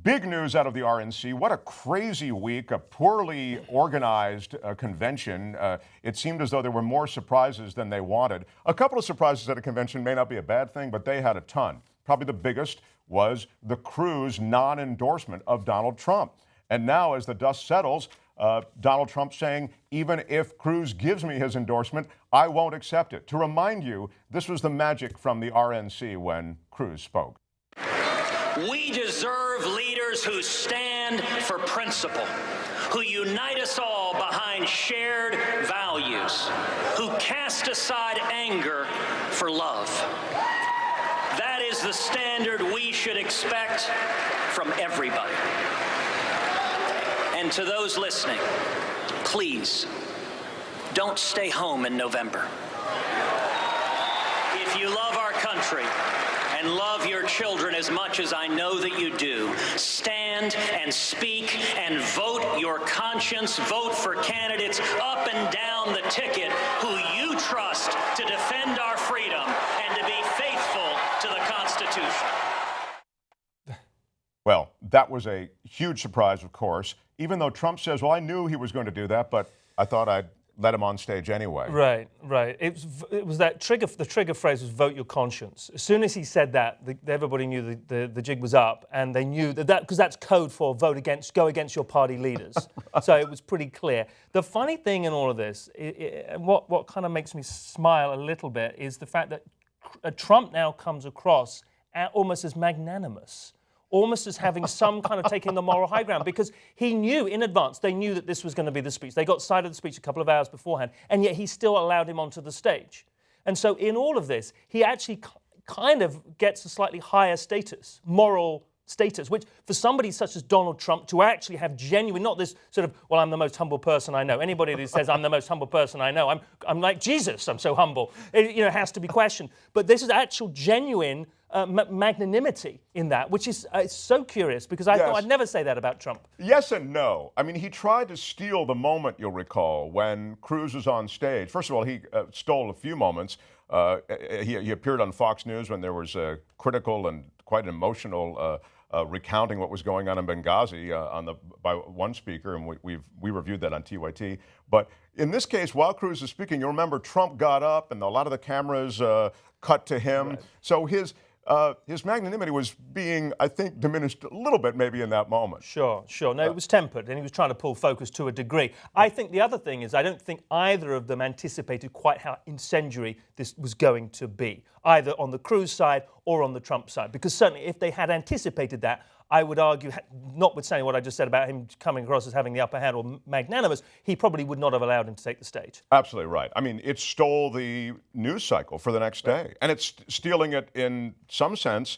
Big news out of the RNC. What a crazy week, a poorly organized convention. It seemed as though there were more surprises than they wanted. A couple of surprises at a convention may not be a bad thing, but they had a ton. Probably the biggest was the Cruz non-endorsement of Donald Trump. And now, as the dust settles, Donald Trump saying, even if Cruz gives me his endorsement, I won't accept it. To remind you, this was the magic from the RNC when Cruz spoke. We deserve leaders who stand for principle, who unite us all behind shared values, who cast aside anger for love. That is the standard we should expect from everybody. And to those listening, please don't stay home in November. If you love our country and love your children as much as I know that you do, stand and speak and vote your conscience. Vote for candidates up and down the ticket who you trust to defend our freedom and to be faithful to the Constitution. Well, that was a huge surprise, of course, even though Trump says, well, I knew he was going to do that, but I thought I'd let him on stage anyway. Right, right. It was that trigger. The trigger phrase was "vote your conscience." As soon as he said that, everybody knew the jig was up, and they knew that because that's code for go against your party leaders. Right. So it was pretty clear. The funny thing in all of this, what kind of makes me smile a little bit, is the fact that Trump now comes across almost as magnanimous. Almost as having some kind of taking the moral high ground, because he knew in advance, they knew that this was going to be the speech. They got sight of the speech a couple of hours beforehand, and yet he still allowed him onto the stage. And so in all of this, he actually kind of gets a slightly higher status, moral status, which for somebody such as Donald Trump to actually have genuine, not this sort of, well, I'm the most humble person I know. Anybody who says I'm the most humble person I know, I'm like Jesus, I'm so humble. It has to be questioned. But this is actual genuine magnanimity in that, which is so curious, because I thought I'd never say that about Trump. Yes and no. I mean, he tried to steal the moment, you'll recall, when Cruz was on stage. First of all, he stole a few moments. He appeared on Fox News when there was a critical and quite emotional recounting what was going on in Benghazi by one speaker, and we reviewed that on TYT. But in this case, while Cruz is speaking, you'll remember Trump got up, and a lot of the cameras cut to him. Right. So his magnanimity was being, I think, diminished a little bit maybe in that moment. Sure. No, it was tempered, and he was trying to pull focus to a degree. I think the other thing is I don't think either of them anticipated quite how incendiary this was going to be, either on the Cruz side or on the Trump side. Because certainly if they had anticipated that, I would argue, notwithstanding what I just said about him coming across as having the upper hand or magnanimous, he probably would not have allowed him to take the stage. Absolutely right. I mean, it stole the news cycle for the next day. And it's stealing it in some sense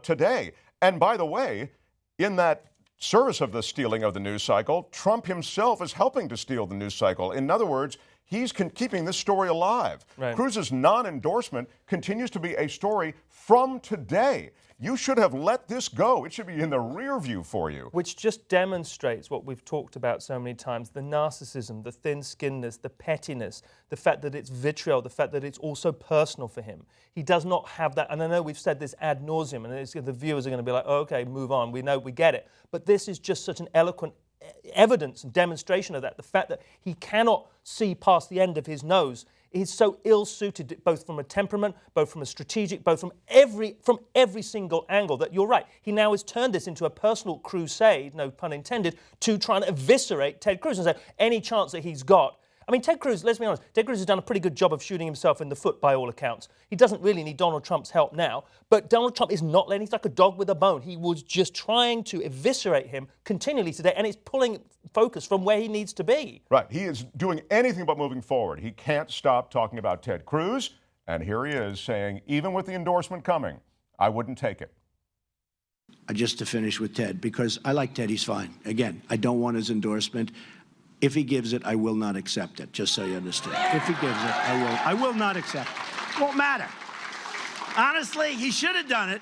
today. And by the way, in that service of the stealing of the news cycle, Trump himself is helping to steal the news cycle. In other words, he's keeping this story alive. Right. Cruz's non-endorsement continues to be a story from today. You should have let this go. It should be in the rear view for you. Which just demonstrates what we've talked about so many times, the narcissism, the thin-skinnedness, the pettiness, the fact that it's vitriol, the fact that it's also personal for him. He does not have that, and I know we've said this ad nauseum, and the viewers are going to be like, oh, okay, move on, we know, we get it. But this is just such an eloquent evidence and demonstration of that. The fact that he cannot see past the end of his nose. He's so ill-suited, both from a temperament, both from a strategic, both from every single angle, that you're right. He now has turned this into a personal crusade, no pun intended, to try and eviscerate Ted Cruz and say any chance that he's got. I mean, Ted Cruz, let's be honest, Ted Cruz has done a pretty good job of shooting himself in the foot by all accounts. He doesn't really need Donald Trump's help now, but Donald Trump is not letting, he's like a dog with a bone. He was just trying to eviscerate him continually today, and it's pulling focus from where he needs to be. Right, he is doing anything but moving forward. He can't stop talking about Ted Cruz, and here he is saying, even with the endorsement coming, I wouldn't take it. Just to finish with Ted, because I like Ted, he's fine. Again, I don't want his endorsement. If he gives it, I will not accept it, just so you understand. If he gives it, I will not accept it. Won't matter. Honestly, he should have done it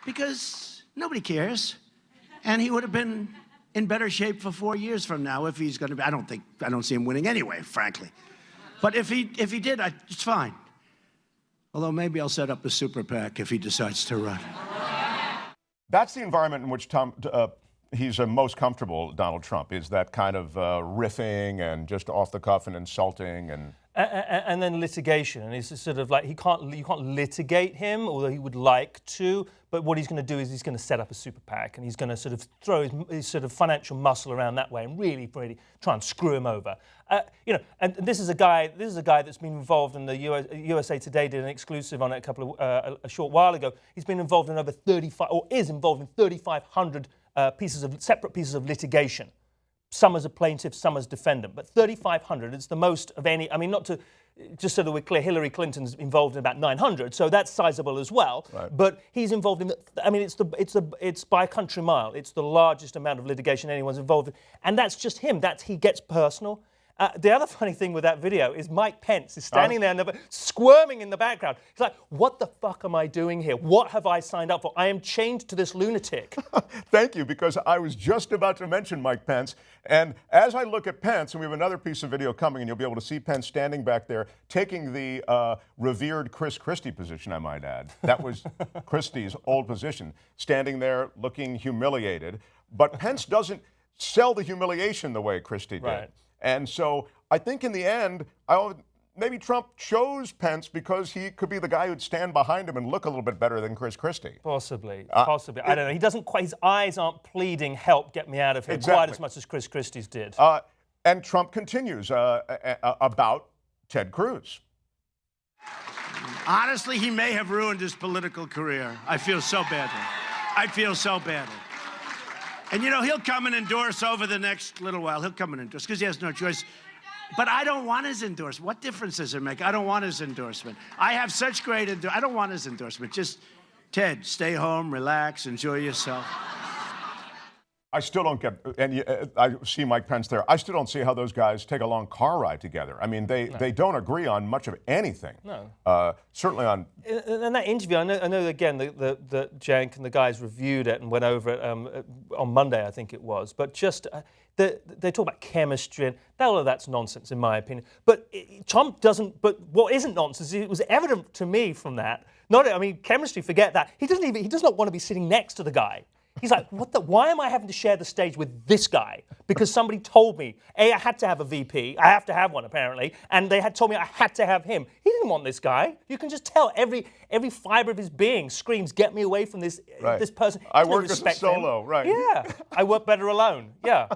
because nobody cares. And he would have been in better shape for 4 years from now if he's going to be. I don't see him winning anyway, frankly. But if he did, it's fine. Although maybe I'll set up a super PAC if he decides to run. That's the environment in which he's most comfortable, Donald Trump, is that kind of riffing and just off the cuff and insulting and then litigation, and it's sort of like you can't litigate him, although he would like to. But what he's going to do is he's going to set up a super PAC, and he's going to sort of throw his sort of financial muscle around that way, and really try and screw him over. And this is a guy that's been involved in the USA Today did an exclusive on it a short while ago. He's been involved in over 35, or is involved in 3,500 separate pieces of litigation. Some as a plaintiff, some as defendant, but 3,500, it's the most of any. I mean, not to, just so that we're clear, Hillary Clinton's involved in about 900, so that's sizable as well. Right. But he's involved in, it's by a country mile. It's the largest amount of litigation anyone's involved in. And that's just him, he gets personal. The other funny thing with that video is Mike Pence is standing there squirming in the background. He's like, what the fuck am I doing here? What have I signed up for? I am chained to this lunatic. Thank you, because I was just about to mention Mike Pence. And as I look at Pence, and we have another piece of video coming, and you'll be able to see Pence standing back there, taking the revered Chris Christie position, I might add. That was Christie's old position, standing there looking humiliated. But Pence doesn't sell the humiliation the way Christie did. Right. And so I think in the end, maybe Trump chose Pence because he could be the guy who'd stand behind him and look a little bit better than Chris Christie. Possibly. I don't know. He doesn't quite, his eyes aren't pleading, help, get me out of here, quite as much as Chris Christie's did. And Trump continues about Ted Cruz. Honestly, he may have ruined his political career. I feel so badly. And, he'll come and endorse over the next little while. He'll come and endorse because he has no choice. But I don't want his endorsement. What difference does it make? I don't want his endorsement. I have such great I don't want his endorsement. Just, Ted, stay home, relax, enjoy yourself. I still don't get, and I see Mike Pence there, I still don't see how those guys take a long car ride together. I mean, they don't agree on much of anything. No. Certainly on... In that interview, I know again, the Jank and the guys reviewed it and went over it on Monday, I think it was, but just... they talk about chemistry, and all of that's nonsense, in my opinion. But Trump doesn't. But what isn't nonsense? It was evident to me from that. Chemistry. Forget that. He does not want to be sitting next to the guy. He's like, why am I having to share the stage with this guy? Because somebody told me, I had to have a VP. I have to have one, apparently. And they had told me I had to have him. He didn't want this guy. You can just tell every fiber of his being screams, get me away from this person. I work as a solo, right. Yeah. I work better alone. Yeah.